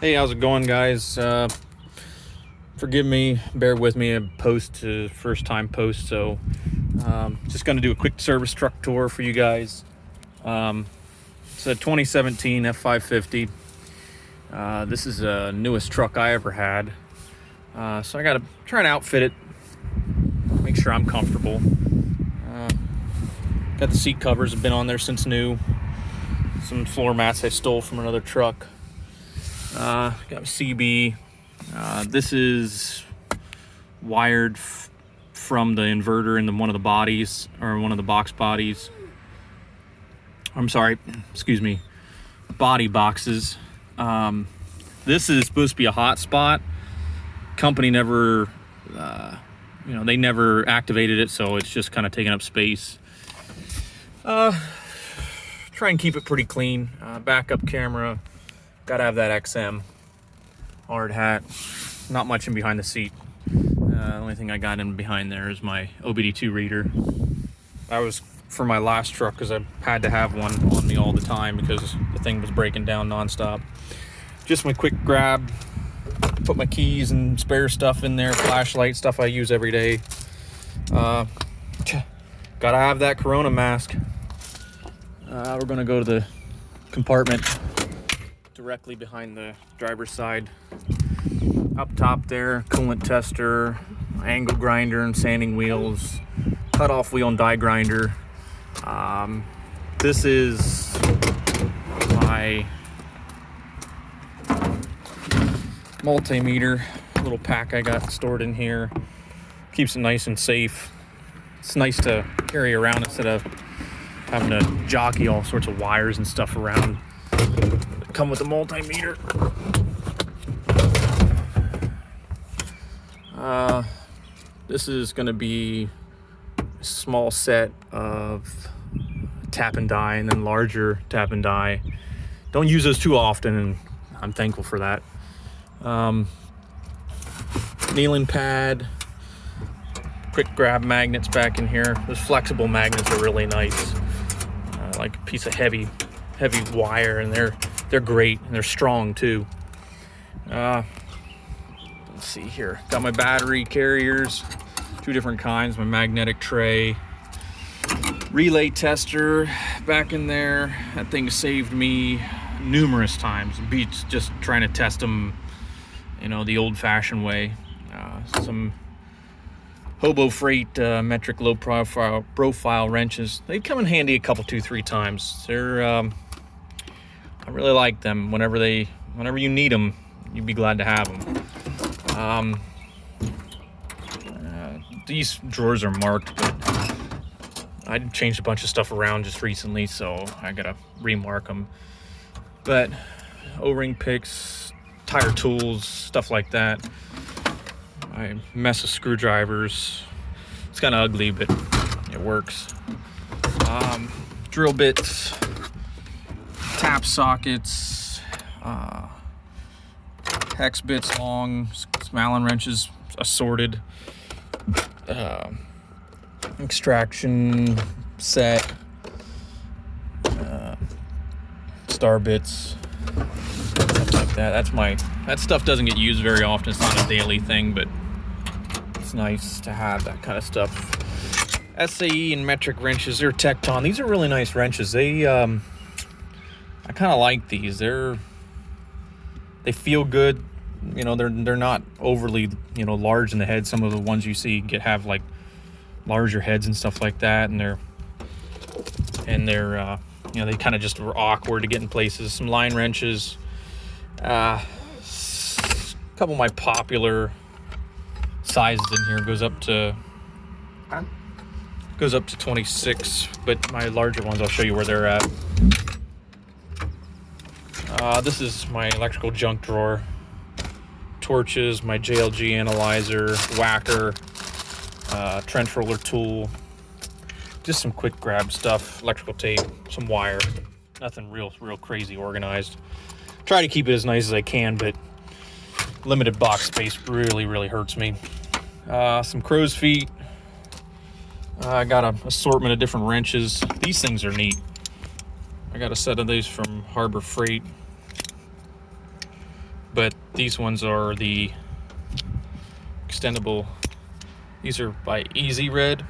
Hey, how's it going, guys? Forgive me, bear with me. A first time post, so just going to do a quick service truck tour for you guys. It's a 2017 F550. This is the newest truck I ever had, so I got to try and outfit it, make sure I'm comfortable. Got the seat covers, have been on there since new. Some floor mats I stole from another truck. Got a CB. This is wired from the inverter in one of the bodies, or one of the box bodies. I'm sorry, excuse me, body boxes. This is supposed to be a hotspot. Company never, they never activated it, so it's just kind of taking up space. Try and keep it pretty clean. Backup camera. Gotta have that XM. Hard hat. Not much in behind the seat. The only thing I got in behind there is my OBD2 reader. That was for my last truck because I had to have one on me all the time because the thing was breaking down nonstop. Just my quick grab. Put my keys and spare stuff in there. Flashlight, stuff I use every day. Gotta have that Corona mask. We're gonna go to the compartment directly behind the driver's side. Up top there, coolant tester, angle grinder and sanding wheels, cut-off wheel and die grinder. This is my multimeter, little pack I got stored in here. Keeps it nice and safe. It's nice to carry around instead of having to jockey all sorts of wires and stuff around. Come with a multimeter. This is going to be a small set of tap and die and then larger tap and die. Don't use those too often, and I'm thankful for that. Kneeling pad, quick grab magnets back in here. Those flexible magnets are really nice. Like a piece of heavy wire, and they're great, and they're strong too. Let's see here. Got my battery carriers, 2 different kinds, my magnetic tray. Relay tester back in there. That thing saved me numerous times. Beats just trying to test them, the old-fashioned way. Some Hobo Freight metric low profile wrenches. They come in handy a couple, 2-3 times. They're I really like them. Whenever you need them, you'd be glad to have them. These drawers are marked, but I changed a bunch of stuff around just recently, so I gotta remark them. But O-ring picks, tire tools, stuff like that. I mess with screwdrivers. It's kind of ugly, but it works. Drill bits, tap sockets, hex bits long, some Allen wrenches assorted, extraction set, star bits, stuff like that. That stuff doesn't get used very often. It's not a daily thing, but it's nice to have that kind of stuff. SAE and metric wrenches, they're Tecton. These are really nice wrenches. I kind of like these. They feel good. They're not overly, large in the head. Some of the ones you see have like larger heads and stuff like that, and they're they kind of just were awkward to get in places. Some line wrenches. A couple of my popular sizes in here goes up to 26, but my larger ones, I'll show you where they're at. This is my electrical junk drawer. Torches, my JLG analyzer, whacker, trench roller tool, just some quick grab stuff, electrical tape, some wire. Nothing real crazy organized. Try to keep it as nice as I can, but limited box space really hurts me. Some crow's feet. I got an assortment of different wrenches. These things are neat. I got a set of these from Harbor Freight. but these ones are the extendable. These are by Easy Red.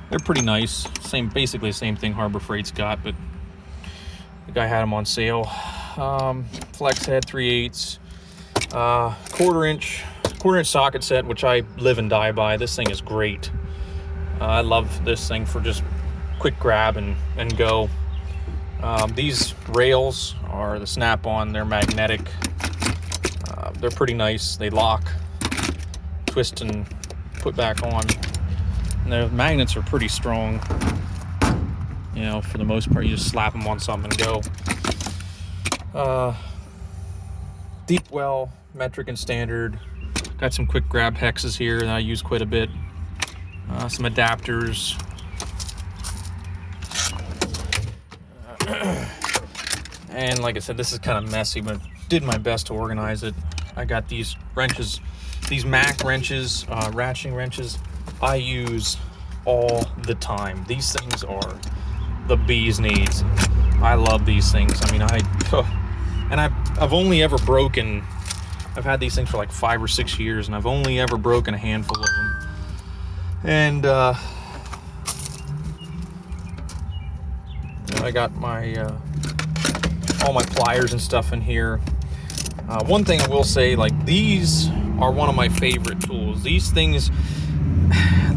They're pretty nice. Basically the same thing Harbor Freight's got, but the guy had them on sale. Flex head 3/8, quarter inch socket set, which I live and die by. This thing is great. I love this thing for just quick grab and go. These rails are the snap-on. They're magnetic. They're pretty nice. They lock, twist, and put back on. And the magnets are pretty strong. You know, for the most part, you just slap them on something and go. Deep well, metric and standard. Got some quick grab hexes here that I use quite a bit. Some adapters. And like I said, this is kind of messy, but did my best to organize it. I got these wrenches, these Mac wrenches, ratcheting wrenches. I use all the time. These things are the bee's knees. I love these things. I mean, and I've only ever broken. I've had these things for like 5 or 6 years, and I've only ever broken a handful of them. And I got my all my pliers and stuff in here. One thing I will say, like, these are one of my favorite tools. These things,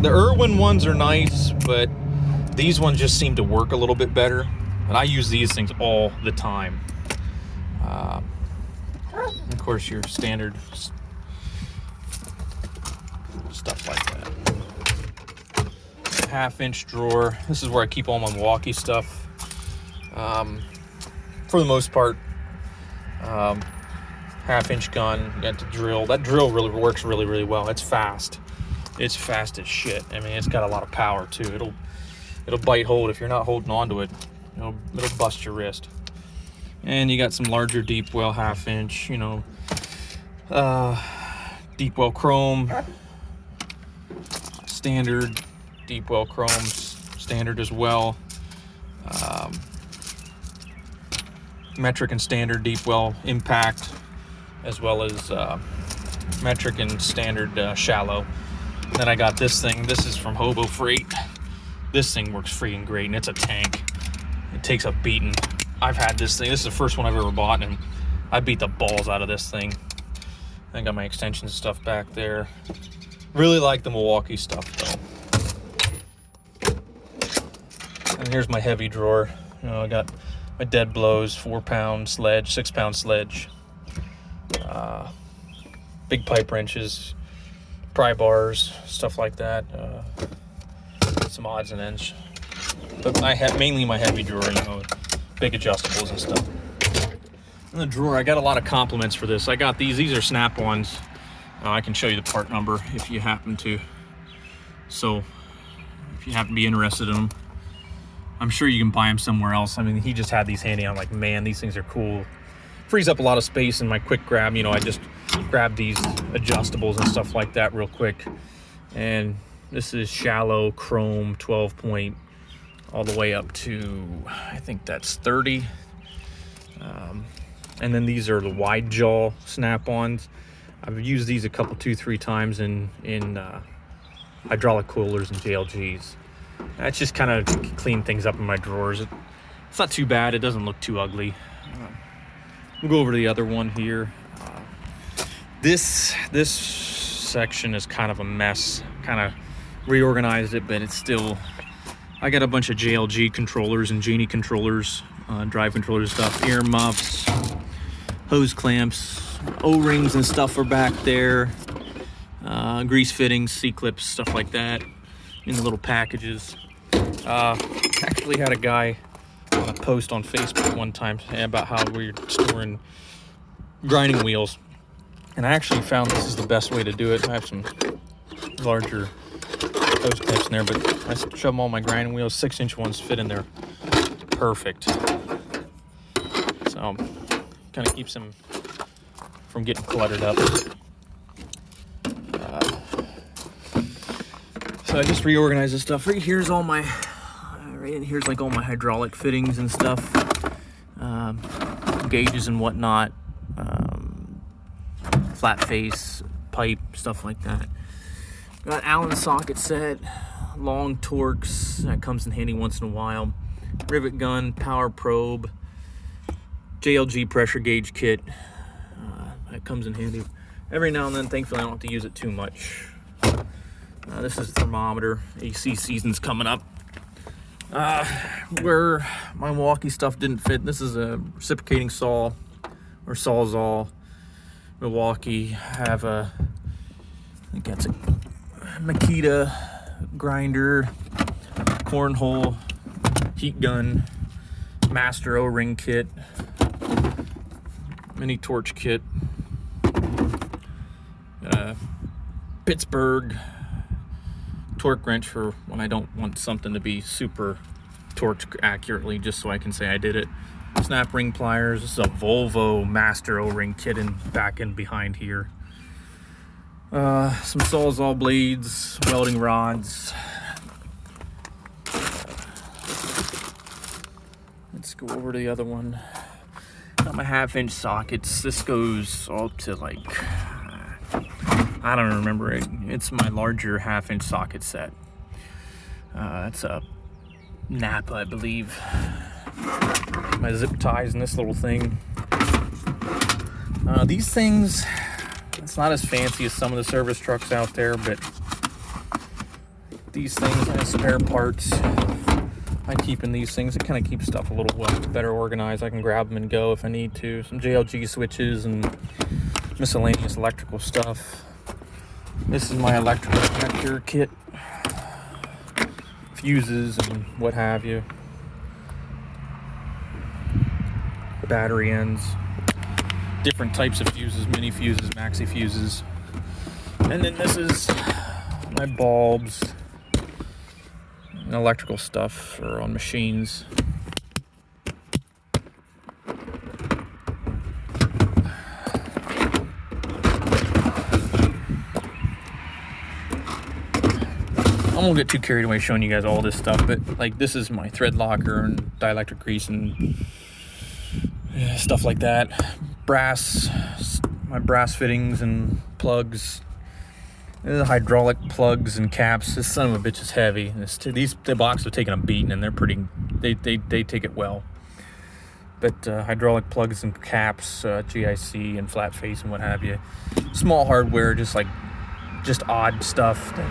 the Irwin ones are nice, but these ones just seem to work a little bit better. And I use these things all the time. Of course, your standard stuff like that. 1/2-inch drawer. This is where I keep all my Milwaukee stuff. For the most part, 1/2-inch gun. You got the drill. That drill really works really well. It's fast. It's fast as shit. I mean, it's got a lot of power too. It'll bite hold if you're not holding onto it. It'll bust your wrist. And you got some larger deep well 1/2-inch. You know, deep well chrome, standard deep well chrome, standard as well. Metric and standard deep well impact, as well as metric and standard shallow. And then I got this thing. This is from Hobo Freight. This thing works freaking great, and it's a tank. It takes a beating. I've had this thing. This is the first one I've ever bought, and I beat the balls out of this thing. I got my extension stuff back there. Really like the Milwaukee stuff though. And here's my heavy drawer. You know, I got my dead blows, 4-pound sledge, 6-pound sledge, big pipe wrenches, pry bars, stuff like that. Some odds and ends. But I have mainly my heavy drawer, you know, big adjustables and stuff. In the drawer, I got a lot of compliments for this. I got these. These are snap-ons. I can show you the part number if you happen to. So, if you happen to be interested in them, I'm sure you can buy them somewhere else. I mean, he just had these handy. I'm like, man, these things are cool. Frees up a lot of space in my quick grab. You know, I just grab these adjustables and stuff like that real quick. And this is shallow chrome 12 point all the way up to, I think that's 30. And then these are the wide jaw snap-ons. I've used these a couple, 2-3 times in hydraulic coolers and JLGs. That's just kind of clean things up in my drawers. It's not too bad. It doesn't look too ugly. We'll go over to the other one here. This section is kind of a mess. Kind of reorganized it, but it's still. I got a bunch of JLG controllers and Genie controllers, drive controllers stuff, ear muffs, hose clamps, O-rings and stuff are back there. Grease fittings, C-clips, stuff like that in the little packages. Actually had a guy on a post on Facebook one time about how we're storing grinding wheels, and I actually found this is the best way to do it. I have some larger hose clamps in there, but I shove all my grinding wheels. 6-inch ones fit in there perfect, so kind of keeps them from getting cluttered up. So I just reorganized this stuff. Right here's all my, right in here's like all my hydraulic fittings and stuff, gauges and whatnot. flat face, pipe, stuff like that. Got Allen socket set, long Torx, that comes in handy once in a while. Rivet gun, power probe, JLG pressure gauge kit, that comes in handy. Every now and then, thankfully, I don't have to use it too much. This is a thermometer. AC season's coming up. Where my Milwaukee stuff didn't fit, this is a reciprocating saw, or Sawzall. Milwaukee. Have I think that's a Makita grinder, cornhole, heat gun, master O-ring kit, mini torch kit, Pittsburgh torque wrench for when I don't want something to be super torched accurately, just so I can say I did it. Snap ring pliers. This is a Volvo master O-ring kit in back and behind here. Some Sawzall blades, welding rods. Let's go over to the other one. Got my 1/2-inch sockets. This goes up to like, I don't remember it. It's my larger 1/2-inch socket set. That's a Napa, I believe. My zip ties in this little thing. These things, it's not as fancy as some of the service trucks out there, but these things have spare parts. I keep in these things. It kind of keeps stuff a little better organized. I can grab them and go if I need to. Some JLG switches and miscellaneous electrical stuff. This is my electrical connector kit. Fuses and what have you. Battery ends. Different types of fuses, mini fuses, maxi fuses. And then this is my bulbs and electrical stuff for on machines. I won't get too carried away showing you guys all this stuff, but like this is my thread locker and dielectric grease and stuff like that. My brass fittings and plugs. The hydraulic plugs and caps. This son of a bitch is heavy. The box have taken a beating, and they're pretty. They take it well. But hydraulic plugs and caps, GIC and flat face and what have you. Small hardware, just odd stuff that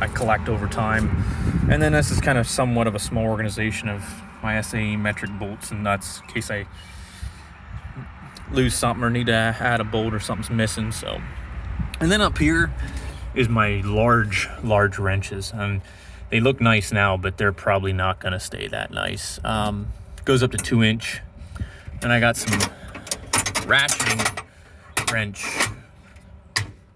I collect over time. And then this is kind of somewhat of a small organization of my SAE metric bolts and nuts in case I lose something or need to add a bolt or something's missing. So, and then up here is my large wrenches, and they look nice now, but they're probably not going to stay that nice. Goes up to 2-inch, and I got some ratcheting wrench.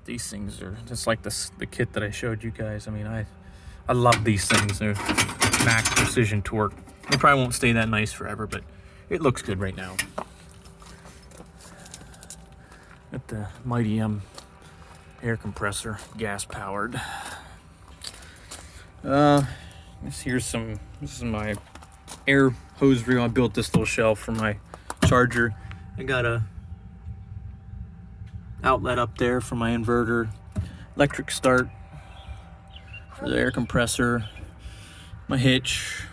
These things are just like the kit that I showed you guys. I mean, I love these things. They're max precision torque. They probably won't stay that nice forever, but it looks good right now. Got the Mighty air compressor, gas powered. This is my air hose reel. I built this little shelf for my charger. I got a outlet up there for my inverter, electric start for the air compressor, my hitch,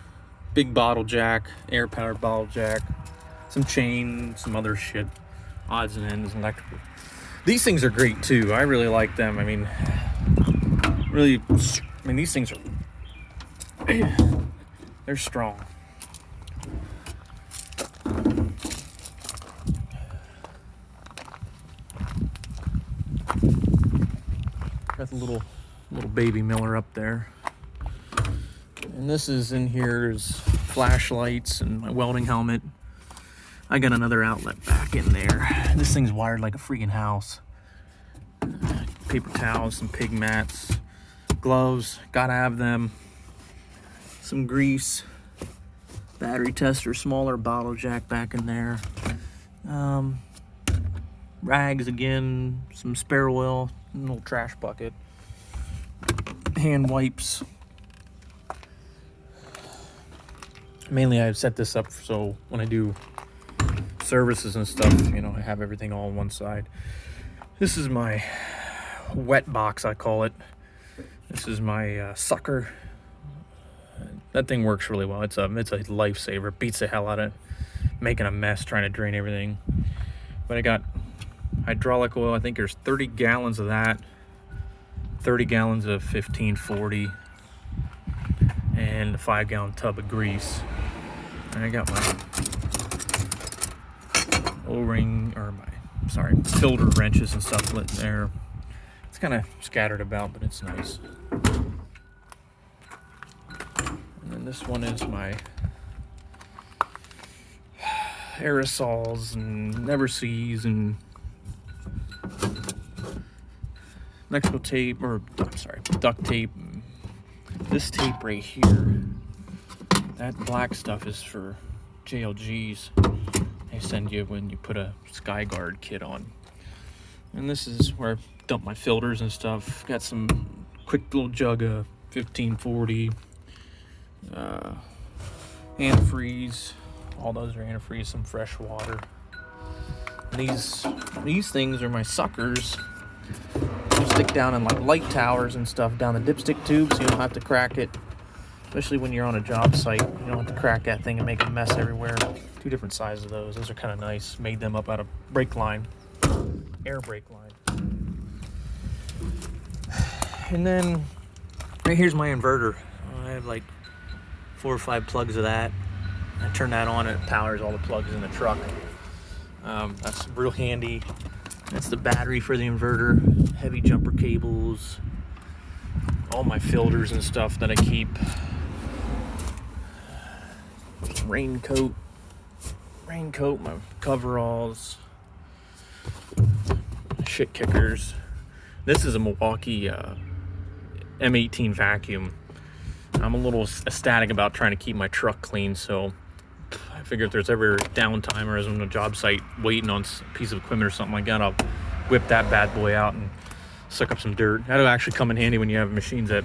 big bottle jack, air powered bottle jack, some chain, some other shit, odds and ends, electrical. These things are great too. I really like them. I mean, these things are, they're strong. Got the little baby Miller up there. And this is in here is flashlights and my welding helmet. I got another outlet back in there. This thing's wired like a freaking house. Paper towels, some pig mats, gloves, gotta have them. Some grease, battery tester, smaller bottle jack back in there. Rags again, some spare oil, a little trash bucket, hand wipes. Mainly I've set this up so when I do services and stuff, I have everything all on one side. This is my wet box, I call it. This is my sucker. That thing works really well. It's a lifesaver. It beats the hell out of making a mess trying to drain everything. But I got hydraulic oil. I think there's 30 gallons of that, 30 gallons of 1540, and a 5-gallon tub of grease. And I got my O-ring, or filter wrenches and stuff lit there. It's kind of scattered about, but it's nice. And then this one is my aerosols and never sees and electrical tape, duct tape. This tape right here, that black stuff is for JLGs. They send you when you put a SkyGuard kit on. And this is where I dump my filters and stuff. Got some quick little jug of 1540, antifreeze. All those are antifreeze, some fresh water. These things are my suckers. You stick down in like light towers and stuff down the dipstick tube, so you don't have to crack it. Especially when you're on a job site, you don't have to crack that thing and make a mess everywhere. 2 different sizes of those. Those are kind of nice. Made them up out of brake line, air brake line. And then right here's my inverter. I have like 4 or 5 plugs of that. I turn that on and it powers all the plugs in the truck. That's real handy. That's the battery for the inverter. Heavy jumper cables. All my filters and stuff that I keep. Raincoat, my coveralls, shit kickers. This is a Milwaukee M18 vacuum. I'm a little ecstatic about trying to keep my truck clean, so I figure if there's ever downtime or as I'm on a job site waiting on a piece of equipment or something like that, I'll whip that bad boy out and suck up some dirt. That'll actually come in handy when you have machines that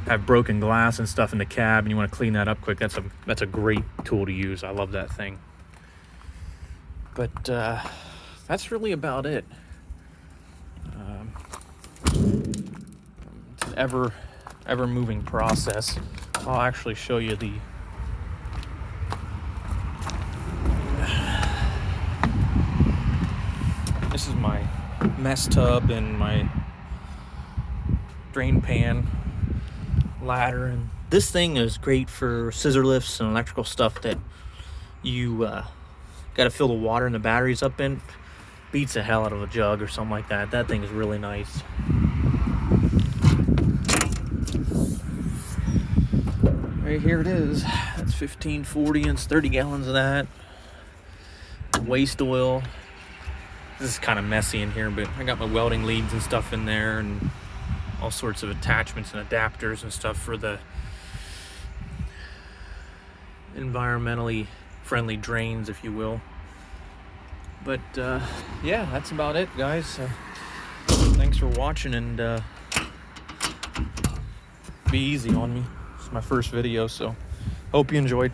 have broken glass and stuff in the cab and you want to clean that up quick. That's a great tool to use. I love that thing. But that's really about it. It's an ever moving process. I'll actually show you the this is my mess tub and my drain pan ladder, and this thing is great for scissor lifts and electrical stuff that you got to fill the water and the batteries up in. Beats the hell out of a jug or something like that. That thing is really nice. Right here it is. That's 1540 and it's 30 gallons of that. Waste oil. This is kind of messy in here, but I got my welding leads and stuff in there and all sorts of attachments and adapters and stuff for the environmentally friendly drains, if you will. But yeah, that's about it, guys. Thanks for watching, and be easy on me. It's my first video, so hope you enjoyed.